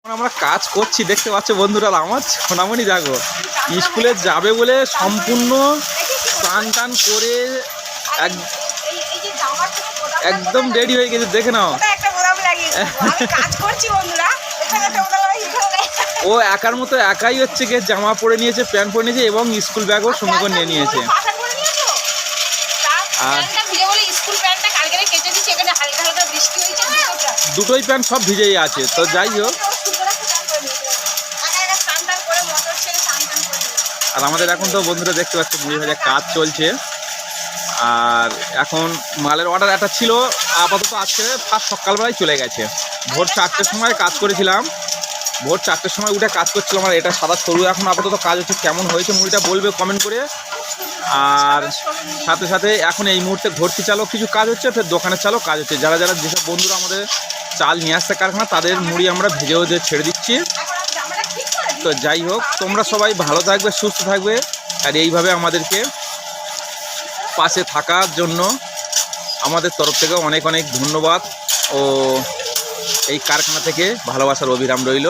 আমরা কাজ করছি দেখতে পাচ্ছ বন্ধুরা। আমার সোনামণি জাগো স্কুলে যাবে বলে সম্পূর্ণ স্নান টান করে একদম রেডি হয়ে গেছে। দেখে নাও, ও একার মতো একাই হচ্ছে গিয়ে জামা পরে নিয়েছে, প্যান্ট পরে নিয়েছে এবং স্কুল ব্যাগও সঙ্গে করে নিয়ে নিয়েছে। আর দুটোই প্যান্ট সব ভিজেই আছে। তো যাই হোক, আর আমাদের এখন তো বন্ধুরা দেখতে পাচ্ছি মুড়ি ভাজা কাজ চলছে। আর এখন মালের অর্ডার একটা ছিল, আপাতত আজকে ফার্স্ট সকালবেলায় চলে গেছে। ভোর 4টের সময় কাজ করেছিলাম, ভোর 4টের সময় উঠে কাজ করছিলাম। আর এটা সাদা সরু এখন আপাতত কাজ হচ্ছে। কেমন হয়েছে মুড়িটা বলবে কমেন্ট করে। আর সাথে সাথে এখন এই মুহূর্তে ভর্তি চালক কিছু কাজ হচ্ছে, ফের দোকানের চালক কাজ হচ্ছে। যারা যারা যেসব বন্ধুরা আমাদের চাল নিয়ে আসছে কারখানা, তাদের মুড়ি আমরা ভেজেও ছেড়ে দিচ্ছি। তো যাই হোক, তোমরা সবাই ভালো থাকবে, সুস্থ থাকবে। আর এইভাবে আমাদেরকে পাশে থাকার জন্য আমাদের তরফ থেকে অনেক অনেক ধন্যবাদ ও এই কারখানা থেকে ভালোবাসার অবিরাম রইল।